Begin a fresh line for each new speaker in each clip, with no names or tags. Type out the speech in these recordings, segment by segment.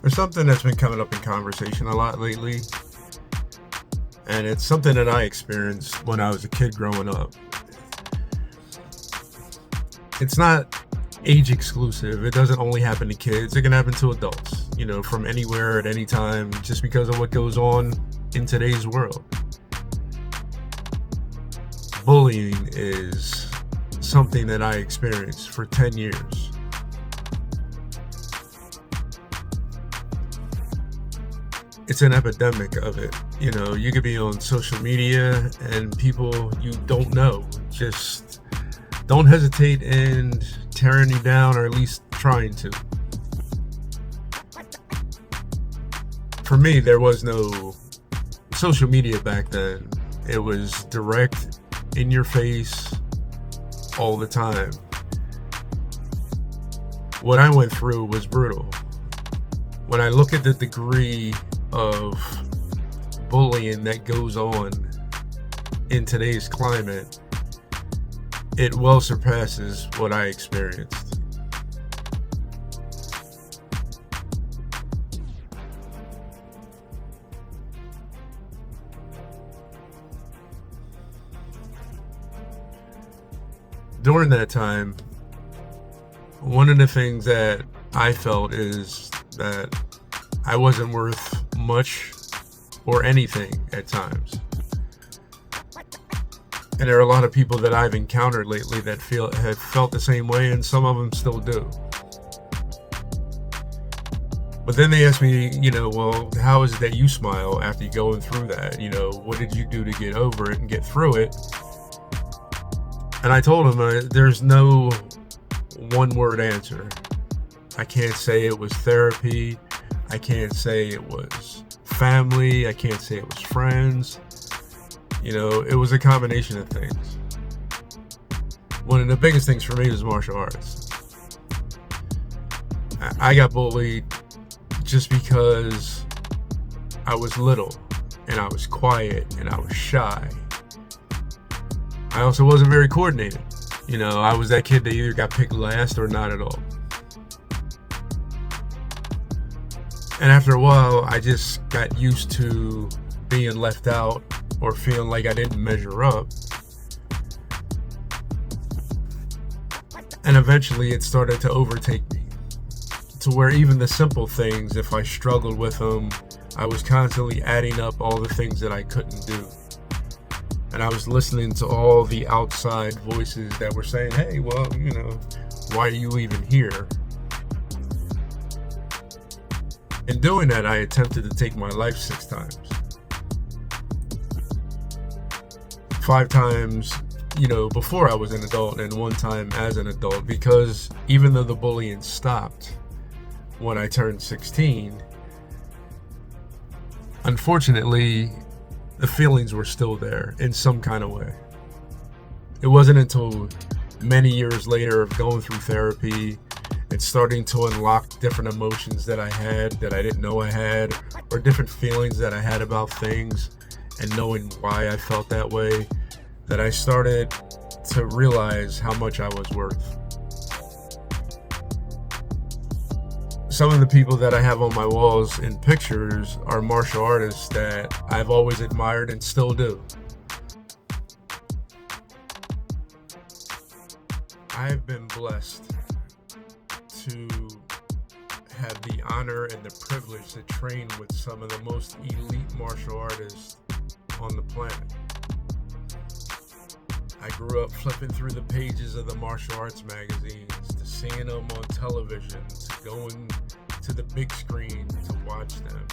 There's something that's been coming up in conversation a lot lately, and it's something that I experienced when I was a kid growing up. It's not age exclusive. It doesn't only happen to kids. It can happen to adults, from anywhere at any time, just because of what goes on in today's world. Bullying is something that I experienced for 10 years. It's an epidemic of it. You could be on social media and people you don't know just don't hesitate in tearing you down, or at least trying to. For me, there was no social media back then. It was direct, in your face, all the time. What I went through was brutal. When I look at the degree of bullying that goes on in today's climate, it well surpasses what I experienced. During that time, one of the things that I felt is that I wasn't worth much or anything at times. And there are a lot of people that I've encountered lately that have felt the same way, and some of them still do. But then they ask me, well, how is it that you smile after you're going through that? What did you do to get over it and get through it? And I told them there's no one-word answer. I can't say it was therapy. I can't say it was family. I can't say it was friends. It was a combination of things. One of the biggest things for me was martial arts. I got bullied just because I was little and I was quiet and I was shy. I also wasn't very coordinated. I was that kid that either got picked last or not at all. And after a while, I just got used to being left out or feeling like I didn't measure up. And eventually it started to overtake me, to where even the simple things, if I struggled with them, I was constantly adding up all the things that I couldn't do. And I was listening to all the outside voices that were saying, hey, well, why are you even here? In doing that, I attempted to take my life 6 times. 5 times, before I was an adult, and 1 time as an adult, because even though the bullying stopped when I turned 16, unfortunately, the feelings were still there in some kind of way. It wasn't until many years later of going through therapy and starting to unlock different emotions that I had that I didn't know I had, or different feelings that I had about things, and knowing why I felt that way, that I started to realize how much I was worth. Some of the people that I have on my walls in pictures are martial artists that I've always admired and still do. I've been blessed to have the honor and the privilege to train with some of the most elite martial artists on the planet. I grew up flipping through the pages of the martial arts magazines, to seeing them on television, to going to the big screen to watch them,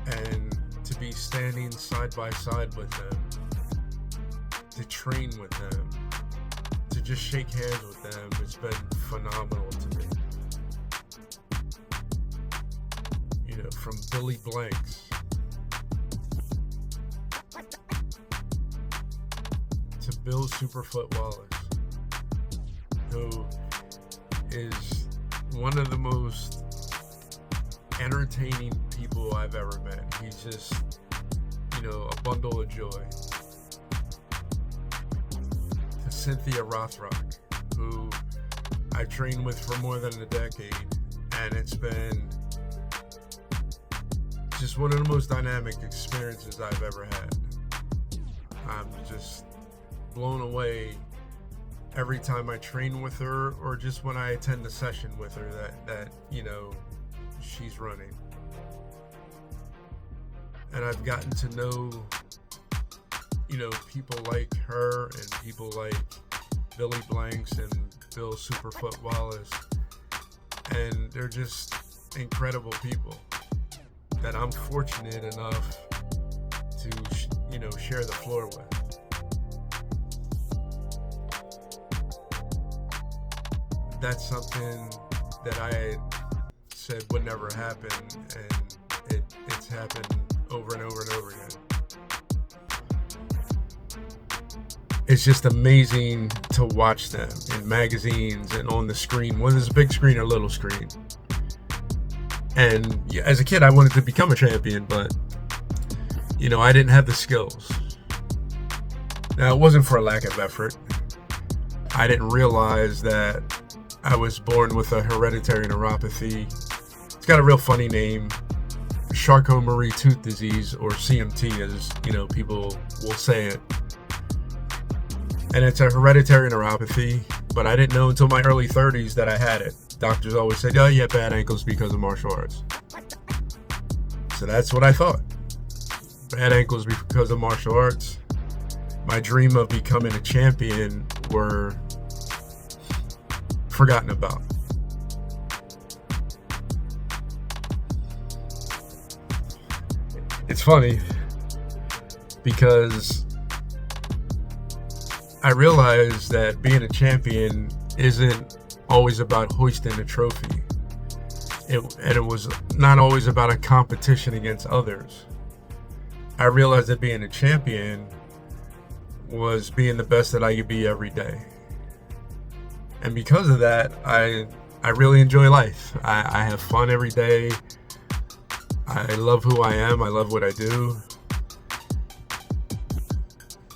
and to be standing side by side with them, to train with them, to just shake hands with them. It's been phenomenal to me. From Billy Blanks to Bill Superfoot Wallace, who is one of the most entertaining people I've ever met. He's just, a bundle of joy. To Cynthia Rothrock, who I've trained with for more than a decade, And it's been just one of the most dynamic experiences I've ever had. I'm just blown away every time I train with her, or just when I attend a session with her that she's running. And I've gotten to know people like her and people like Billy Blanks and Bill Superfoot Wallace, and they're just incredible people that I'm fortunate enough to share the floor with. That's something that I had said would never happen, and it's happened over and over and over again. It's just amazing to watch them in magazines and on the screen, whether it's a big screen or little screen. And as a kid, I wanted to become a champion, but I didn't have the skills. Now, it wasn't for a lack of effort. I didn't realize that I was born with a hereditary neuropathy. It's got a real funny name, Charcot-Marie tooth disease, or CMT, as people will say it. And it's a hereditary neuropathy, but I didn't know until my early 30s that I had it. Doctors always said, "Oh, you have bad ankles because of martial arts." So that's what I thought. Bad ankles because of martial arts. My dream of becoming a champion were forgotten about. It's funny because I realized that being a champion isn't always about hoisting a trophy. And it was not always about a competition against others. I realized that being a champion was being the best that I could be every day. And because of that, I really enjoy life. I have fun every day. I love who I am. I love what I do.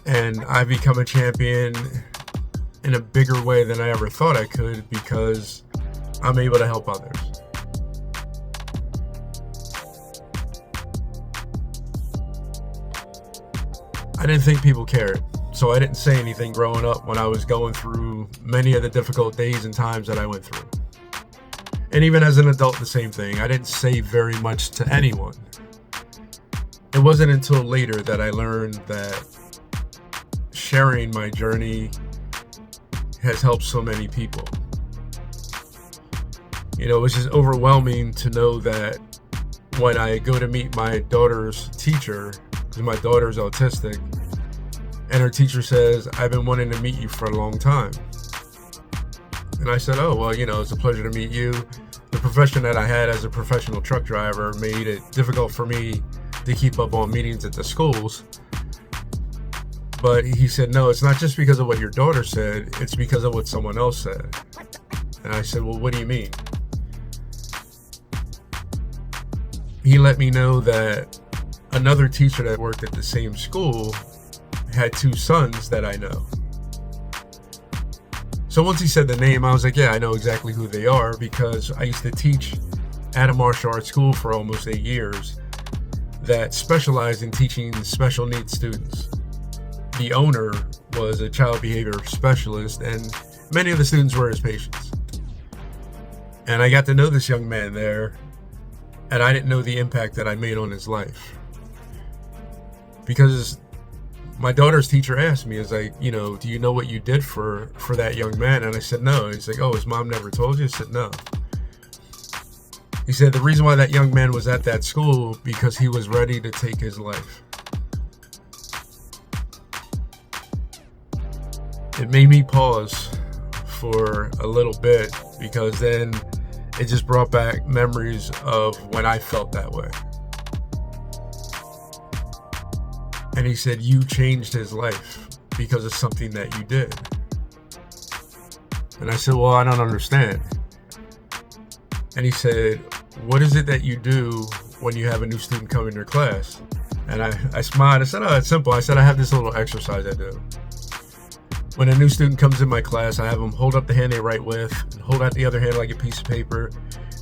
And I've become a champion in a bigger way than I ever thought I could, because I'm able to help others. I didn't think people cared, so I didn't say anything growing up when I was going through many of the difficult days and times that I went through. And even as an adult, the same thing. I didn't say very much to anyone. It wasn't until later that I learned that sharing my journey has helped so many people. It was just overwhelming to know that when I go to meet my daughter's teacher, because my daughter's autistic, and her teacher says, "I've been wanting to meet you for a long time." And I said, "Oh, well, it's a pleasure to meet you. The profession that I had as a professional truck driver made it difficult for me to keep up on meetings at the schools." But he said, "No, it's not just because of what your daughter said, it's because of what someone else said." And I said, "Well, what do you mean?" He let me know that another teacher that worked at the same school had two sons that I know. So once he said the name, I was like, yeah, I know exactly who they are, because I used to teach at a martial arts school for almost 8 years that specialized in teaching special needs students. The owner was a child behavior specialist, and many of the students were his patients. And I got to know this young man there, and I didn't know the impact that I made on his life. Because my daughter's teacher asked me, is like, do you know what you did for that young man? And I said, no. He's like, oh, his mom never told you? I said, no. He said the reason why that young man was at that school, because he was ready to take his life. It made me pause for a little bit, because then it just brought back memories of when I felt that way. And he said, you changed his life because of something that you did. And I said, well, I don't understand. And he said, what is it that you do when you have a new student come in your class? And I smiled. I said, oh, it's simple. I said, I have this little exercise I do. When a new student comes in my class, I have them hold up the hand they write with and hold out the other hand like a piece of paper.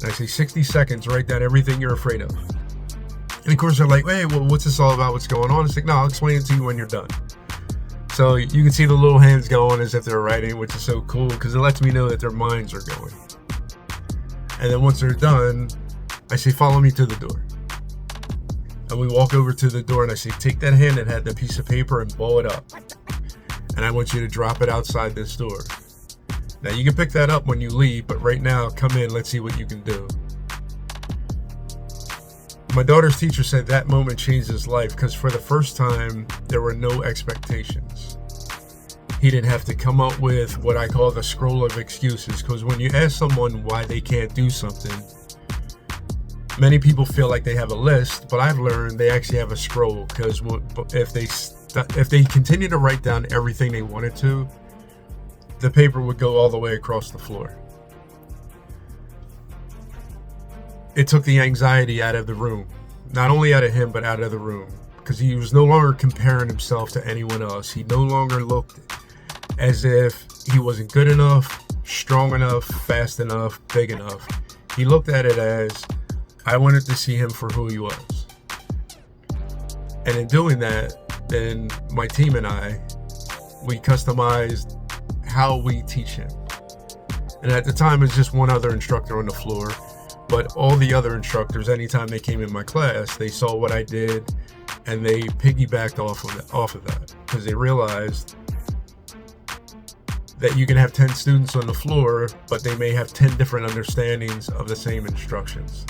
And I say 60 seconds, write down everything you're afraid of. And of course they're like, hey, well, what's this all about? What's going on? It's like, no, I'll explain it to you when you're done. So you can see the little hands going as if they're writing, which is so cool because it lets me know that their minds are going. And then once they're done, I say, follow me to the door. And we walk over to the door and I say, take that hand that had the piece of paper and ball it up. And I want you to drop it outside this door. Now you can pick that up when you leave, but right now, come in, let's see what you can do. My daughter's teacher said that moment changed his life because for the first time, there were no expectations. He didn't have to come up with what I call the scroll of excuses, because when you ask someone why they can't do something, many people feel like they have a list, but I've learned they actually have a scroll, because if they continue to write down everything they wanted to, the paper would go all the way across the floor. It took the anxiety out of the room, not only out of him, but out of the room, because he was no longer comparing himself to anyone else. He no longer looked as if he wasn't good enough, strong enough, fast enough, big enough. He looked at it as, I wanted to see him for who he was. And in doing that, then my team and I, we customized how we teach him. And at the time, it was just one other instructor on the floor. But all the other instructors, anytime they came in my class, they saw what I did and they piggybacked off of that because they realized that you can have 10 students on the floor, but they may have 10 different understandings of the same instructions.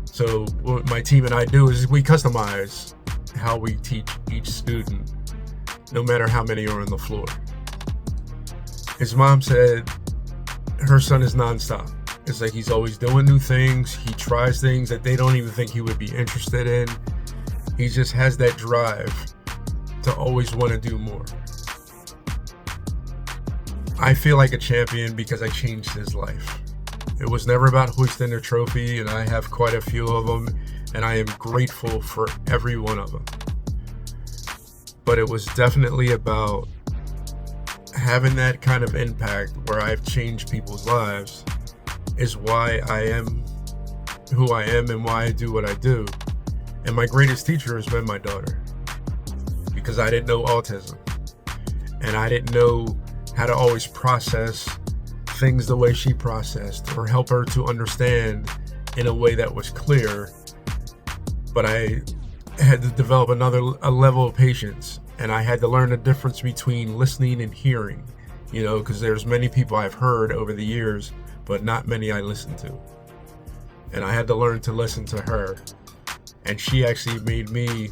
So what my team and I do is we customize how we teach each student, no matter how many are on the floor. His mom said her son is nonstop. It's like he's always doing new things. He tries things that they don't even think he would be interested in. He just has that drive to always want to do more. I feel like a champion because I changed his life. It was never about hoisting a trophy, and I have quite a few of them, and I am grateful for every one of them. But it was definitely about having that kind of impact where I've changed people's lives is why I am who I am and why I do what I do. And my greatest teacher has been my daughter, because I didn't know autism and I didn't know how to always process things the way she processed or help her to understand in a way that was clear. But I had to develop a level of patience, and I had to learn the difference between listening and hearing, because there's many people I've heard over the years, but not many I listened to. And I had to learn to listen to her. And she actually made me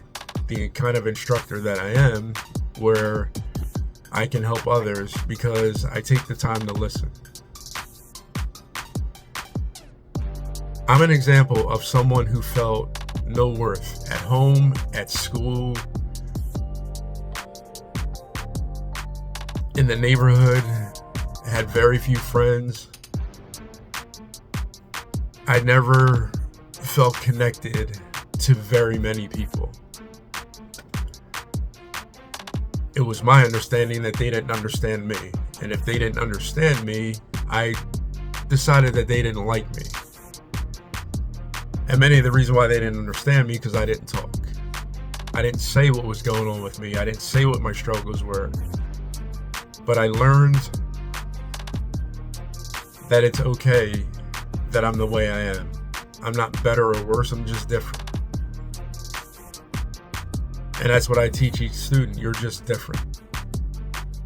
the kind of instructor that I am, where I can help others because I take the time to listen. I'm an example of someone who felt no worth at home, at school, in the neighborhood, had very few friends. I never felt connected to very many people. It was my understanding that they didn't understand me. And if they didn't understand me, I decided that they didn't like me. And many of the reasons why they didn't understand me because I didn't talk. I didn't say what was going on with me. I didn't say what my struggles were. But I learned that it's okay that I'm the way I am. I'm not better or worse, I'm just different. And that's what I teach each student. You're just different.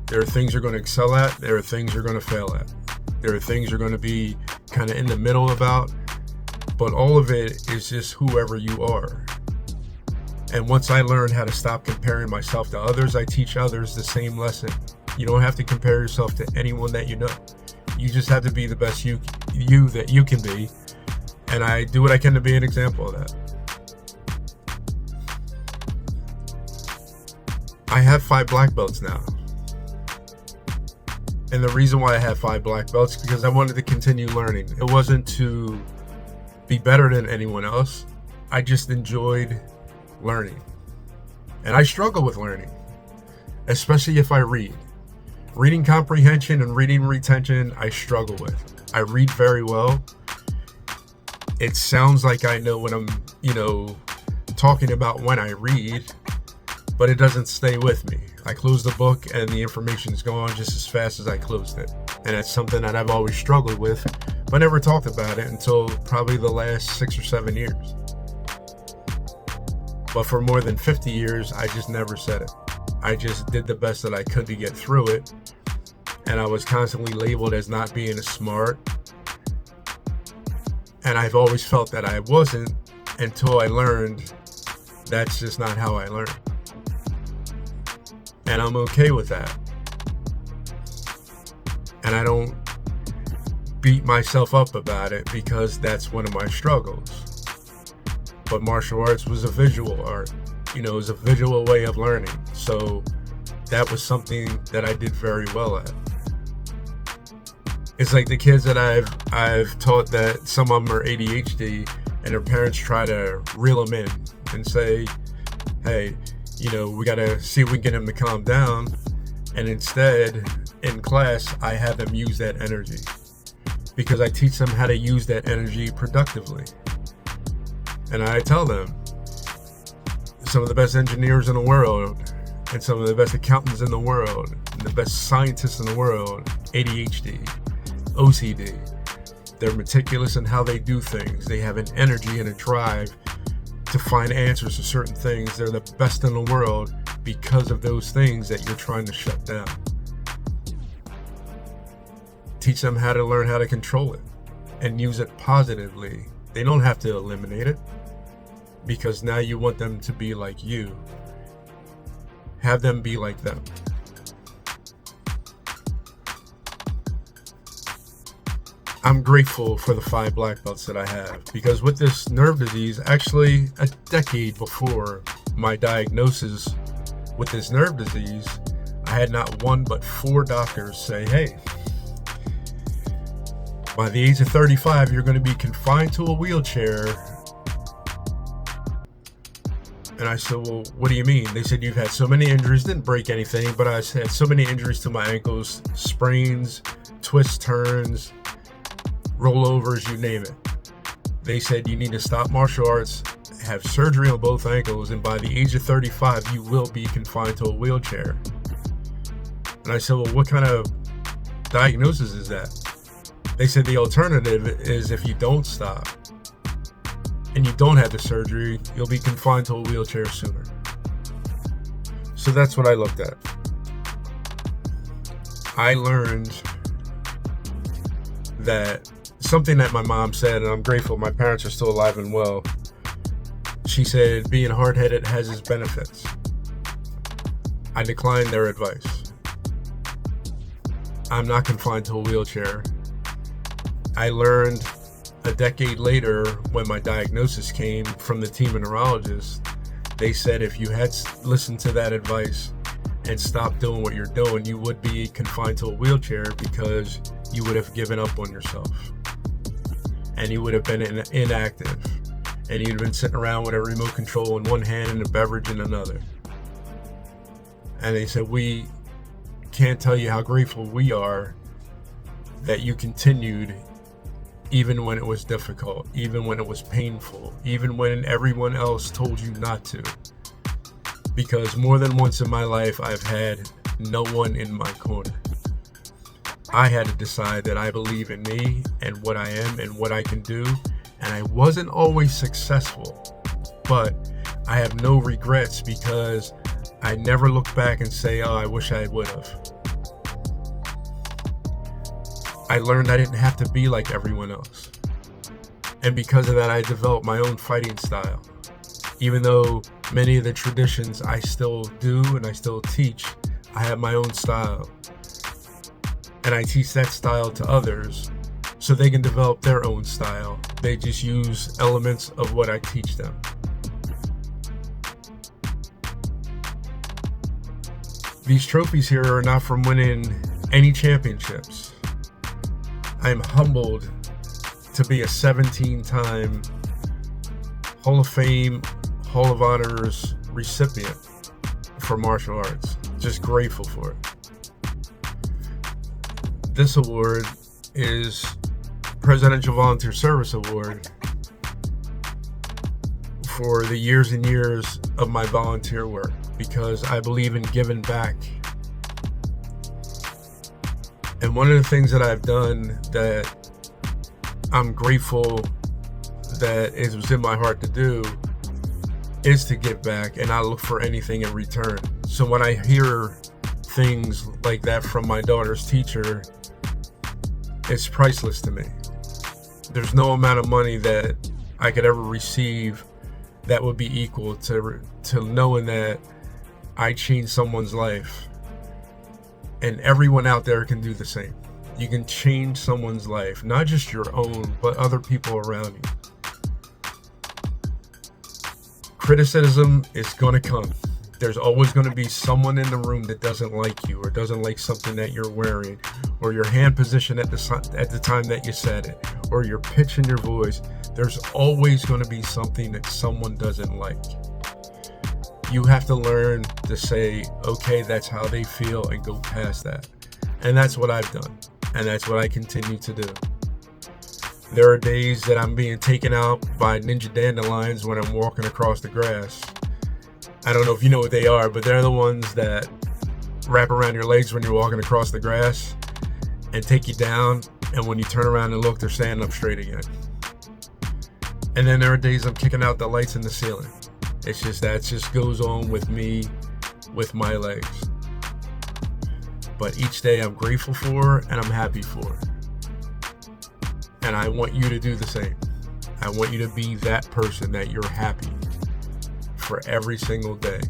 There are things you're going to excel at. There are things you're going to fail at. There are things you're going to be kind of in the middle about. But all of it is just whoever you are. And once I learned how to stop comparing myself to others, I teach others the same lesson. You don't have to compare yourself to anyone that you know. You just have to be the best you that you can be. And I do what I can to be an example of that. I have 5 black belts now. And the reason why I have 5 black belts is because I wanted to continue learning. It wasn't to be better than anyone else. I just enjoyed learning. And I struggle with learning, especially if I read. Reading comprehension and reading retention, I struggle with. I read very well, It sounds like I know what I'm, talking about when I read, but it doesn't stay with me. I close the book and the information is gone just as fast as I closed it. And it's something that I've always struggled with, but never talked about it until probably the last 6 or 7 years. But for more than 50 years, I just never said it. I just did the best that I could to get through it. And I was constantly labeled as not being as smart. And I've always felt that I wasn't until I learned that's just not how I learn. And I'm okay with that. And I don't beat myself up about it because that's one of my struggles. But martial arts was a visual art. It was a visual way of learning. So that was something that I did very well at. It's like the kids that I've taught that some of them are ADHD and their parents try to reel them in and say, hey, we got to see if we can get him to calm down. And instead, in class, I have them use that energy because I teach them how to use that energy productively. And I tell them, some of the best engineers in the world and some of the best accountants in the world and the best scientists in the world, ADHD, OCD. They're meticulous in how they do things. They have an energy and a drive to find answers to certain things. They're the best in the world because of those things that you're trying to shut down. Teach them how to learn how to control it and use it positively. They don't have to eliminate it because now you want them to be like you. Have them be like them. I'm grateful for the 5 black belts that I have because with this nerve disease, actually a decade before my diagnosis with this nerve disease, I had not one but 4 doctors say, hey, by the age of 35, you're going to be confined to a wheelchair. And I said, well, what do you mean? They said, you've had so many injuries, didn't break anything, but I had so many injuries to my ankles, sprains, twists, turns, rollovers, you name it. They said, you need to stop martial arts, have surgery on both ankles, and by the age of 35, you will be confined to a wheelchair. And I said, well, what kind of diagnosis is that? They said the alternative is if you don't stop and you don't have the surgery, you'll be confined to a wheelchair sooner. So that's what I looked at. I learned that something that my mom said, and I'm grateful my parents are still alive and well. She said, being hard-headed has its benefits. I declined their advice. I'm not confined to a wheelchair. I learned a decade later when my diagnosis came from the team of neurologists. They said if you had listened to that advice and stopped doing what you're doing, you would be confined to a wheelchair because you would have given up on yourself. And you would have been inactive. And you'd have been sitting around with a remote control in one hand and a beverage in another. And they said, we can't tell you how grateful we are that you continued even when it was difficult, even when it was painful, even when everyone else told you not to. Because more than once in my life, I've had no one in my corner. I had to decide that I believe in me and what I am and what I can do. And I wasn't always successful, but I have no regrets because I never look back and say, oh, I wish I would have. I learned I didn't have to be like everyone else. And because of that, I developed my own fighting style. Even though many of the traditions I still do and I still teach, I have my own style. And I teach that style to others so they can develop their own style. They just use elements of what I teach them. These trophies here are not from winning any championships. I am humbled to be a 17-time Hall of Fame, Hall of Honors recipient for martial arts. Just grateful for it. This award is Presidential Volunteer Service Award, for the years and years of my volunteer work because I believe in giving back. And one of the things that I've done that I'm grateful that it was in my heart to do is to give back, and I look for anything in return. So when I hear things like that from my daughter's teacher, it's priceless to me. There's no amount of money that I could ever receive that would be equal to knowing that I changed someone's life. And everyone out there can do the same. You can change someone's life, not just your own, but other people around you. Criticism is going to come. There's always going to be someone in the room that doesn't like you or doesn't like something that you're wearing or your hand position at the time that you said it or your pitch in your voice. There's always going to be something that someone doesn't like. You have to learn to say, okay, that's how they feel, and go past that. And that's what I've done. And that's what I continue to do. There are days that I'm being taken out by ninja dandelions when I'm walking across the grass. I don't know if you know what they are, but they're the ones that wrap around your legs when you're walking across the grass and take you down. And when you turn around and look, they're standing up straight again. And then there are days I'm kicking out the lights in the ceiling. It's just that just goes on with me, with my legs. But each day I'm grateful for and I'm happy for. And I want you to do the same. I want you to be that person that you're happy for every single day.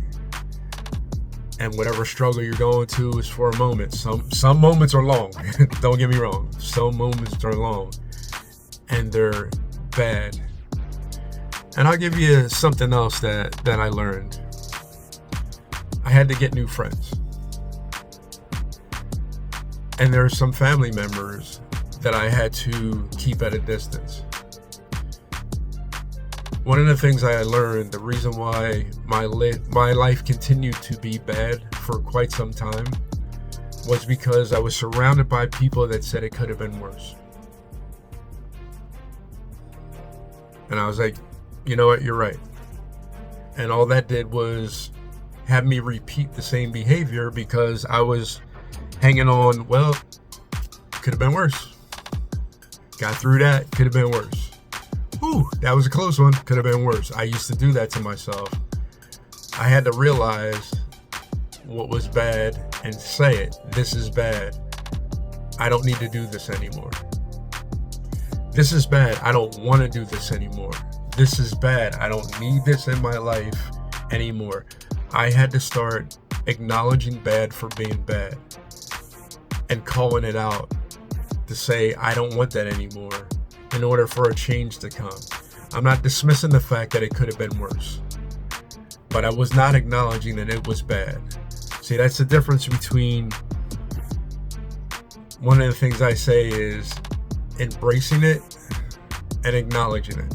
And whatever struggle you're going to is for a moment. Some moments are long. Don't get me wrong. Some moments are long. And they're bad. And I'll give you something else that I learned. I had to get new friends. And there are some family members that I had to keep at a distance. One of the things I learned, the reason why my life continued to be bad for quite some time, was because I was surrounded by people that said it could have been worse. And I was like, you know what, you're right. And all that did was have me repeat the same behavior because I was hanging on, well, could have been worse. Got through that, could have been worse. Ooh, that was a close one, could have been worse. I used to do that to myself. I had to realize what was bad and say it. This is bad. I don't need to do this anymore. This is bad. I don't want to do this anymore. This is bad. I don't need this in my life anymore. I had to start acknowledging bad for being bad and calling it out to say, I don't want that anymore in order for a change to come. I'm not dismissing the fact that it could have been worse, but I was not acknowledging that it was bad. See, that's the difference between, one of the things I say is embracing it and acknowledging it.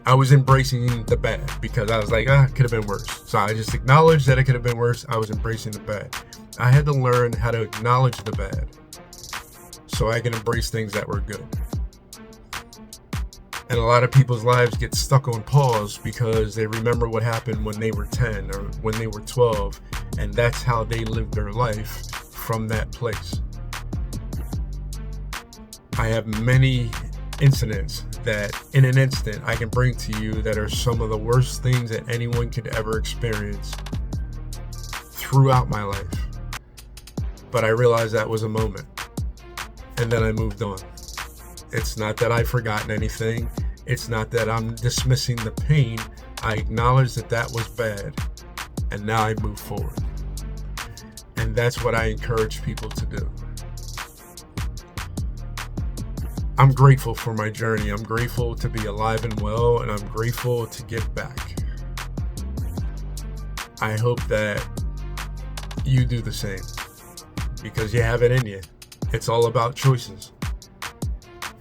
I was embracing the bad because I was like, it could have been worse. So I just acknowledged that it could have been worse. I was embracing the bad. I had to learn how to acknowledge the bad so I can embrace things that were good. And a lot of people's lives get stuck on pause because they remember what happened when they were 10 or when they were 12, and that's how they lived their life from that place. I have many incidents that in an instant I can bring to you that are some of the worst things that anyone could ever experience throughout my life. But I realized that was a moment, and then I moved on. It's not that I've forgotten anything. It's not that I'm dismissing the pain. I acknowledge that that was bad, and now I move forward. And that's what I encourage people to do. I'm grateful for my journey. I'm grateful to be alive and well, and I'm grateful to give back. I hope that you do the same, because you have it in you. It's all about choices.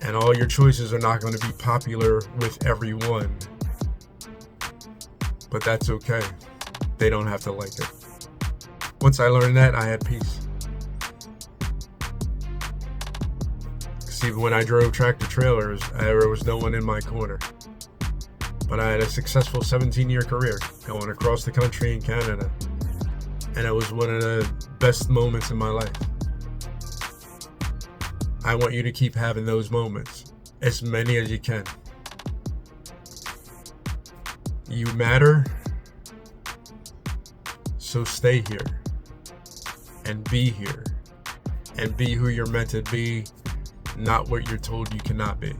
And all your choices are not going to be popular with everyone. But that's okay. They don't have to like it. Once I learned that, I had peace. Because even when I drove tractor trailers, there was no one in my corner. But I had a successful 17-year career going across the country in Canada. And it was one of the best moments in my life. I want you to keep having those moments, as many as you can. You matter, so stay here and be here and be who you're meant to be, not what you're told you cannot be.